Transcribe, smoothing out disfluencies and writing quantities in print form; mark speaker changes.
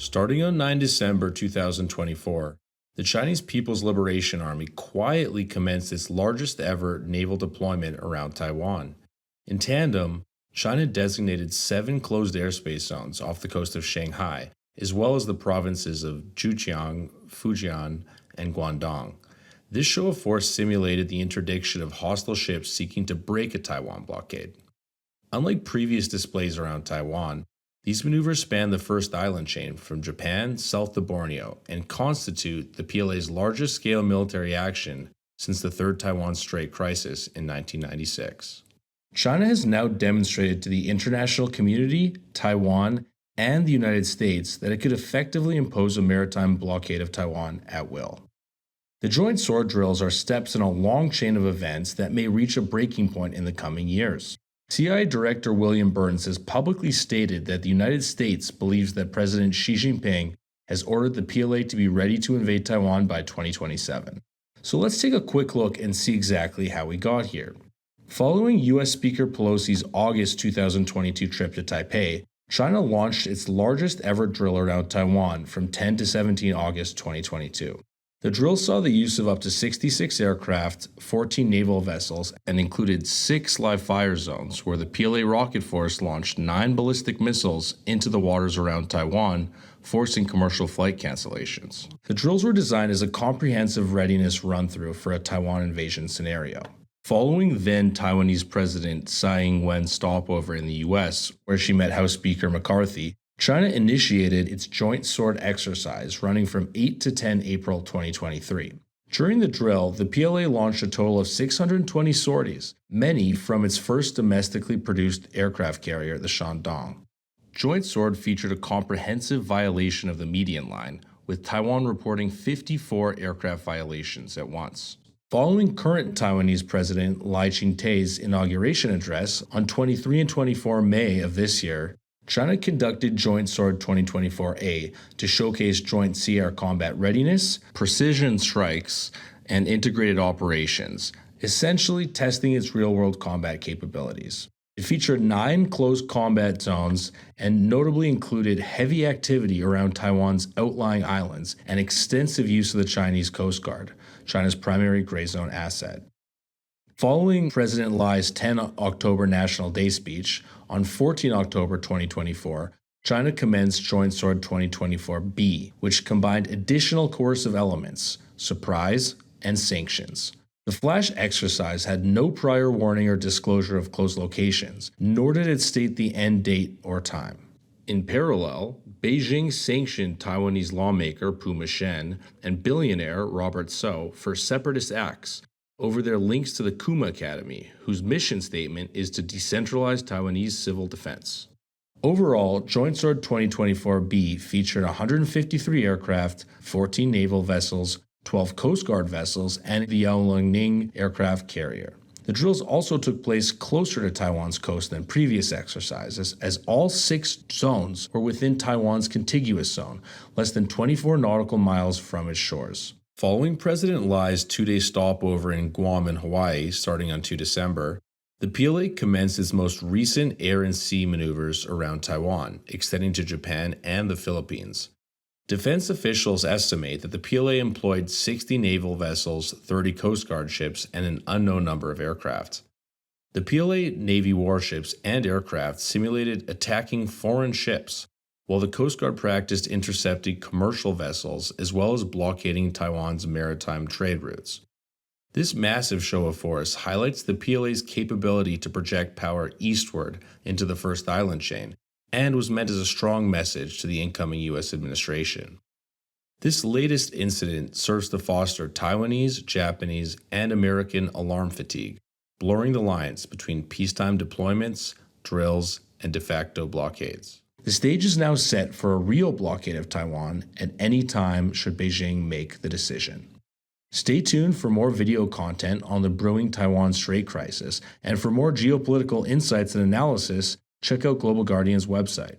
Speaker 1: Starting on 9 December 2024, the Chinese People's Liberation Army quietly commenced its largest ever naval deployment around Taiwan. In tandem, China designated 7 closed airspace zones off the coast of Shanghai, as well as the provinces of Zhejiang, Fujian, and Guangdong. This show of force simulated the interdiction of hostile ships seeking to break a Taiwan blockade. Unlike previous displays around Taiwan, these maneuvers span the first island chain from Japan south to Borneo and constitute the PLA's largest scale military action since the Third Taiwan Strait crisis in 1996. China has now demonstrated to the international community, Taiwan, and the United States that it could effectively impose a maritime blockade of Taiwan at will. The joint sword drills are steps in a long chain of events that may reach a breaking point in the coming years. CIA Director William Burns has publicly stated that the United States believes that President Xi Jinping has ordered the PLA to be ready to invade Taiwan by 2027. So let's take a quick look and see exactly how we got here. Following US Speaker Pelosi's August 2022 trip to Taipei, China launched its largest ever drill around Taiwan from 10 to 17 August 2022. The drill saw the use of up to 66 aircraft, 14 naval vessels, and included 6 live fire zones where the PLA rocket force launched 9 ballistic missiles into the waters around Taiwan, forcing commercial flight cancellations. The drills were designed as a comprehensive readiness run-through for a Taiwan invasion scenario. Following then Taiwanese President Tsai Ing-wen's stopover in the US, where she met House Speaker McCarthy, China initiated its joint sword exercise running from 8 to 10 April 2023. During the drill, the PLA launched a total of 620 sorties, many from its first domestically produced aircraft carrier, the Shandong. Joint sword featured a comprehensive violation of the median line, with Taiwan reporting 54 aircraft violations at once. Following current Taiwanese President Lai Ching-te's inauguration address on 23 and 24 May of this year, China conducted Joint Sword 2024A to showcase joint sea air combat readiness, precision strikes, and integrated operations, essentially testing its real-world combat capabilities. It featured 9 close combat zones and notably included heavy activity around Taiwan's outlying islands and extensive use of the Chinese Coast Guard, China's primary gray zone asset. Following President Lai's 10 October National Day speech, on 14 October 2024, China commenced Joint Sword 2024B, which combined additional coercive elements, surprise, and sanctions. The flash exercise had no prior warning or disclosure of close locations, nor did it state the end date or time. In parallel, Beijing sanctioned Taiwanese lawmaker Puma Shen and billionaire Robert So for separatist acts over their links to the Kuma Academy, whose mission statement is to decentralize Taiwanese civil defense. Overall, Joint Sword 2024B featured 153 aircraft, 14 naval vessels, 12 Coast Guard vessels, and the Liaoning aircraft carrier. The drills also took place closer to Taiwan's coast than previous exercises, as all 6 zones were within Taiwan's contiguous zone, less than 24 nautical miles from its shores. Following President Lai's 2-day stopover in Guam and Hawaii starting on 2 December, the PLA commenced its most recent air and sea maneuvers around Taiwan, extending to Japan and the Philippines. Defense officials estimate that the PLA employed 60 naval vessels, 30 Coast Guard ships, and an unknown number of aircraft. The PLA Navy warships and aircraft simulated attacking foreign ships, while the Coast Guard practiced intercepting commercial vessels as well as blockading Taiwan's maritime trade routes. This massive show of force highlights the PLA's capability to project power eastward into the first island chain, and was meant as a strong message to the incoming US administration. This latest incident serves to foster Taiwanese, Japanese, and American alarm fatigue, blurring the lines between peacetime deployments, drills, and de facto blockades. The stage is now set for a real blockade of Taiwan at any time should Beijing make the decision. Stay tuned for more video content on the brewing Taiwan Strait crisis, and for more geopolitical insights and analysis, check out Global Guardian's website.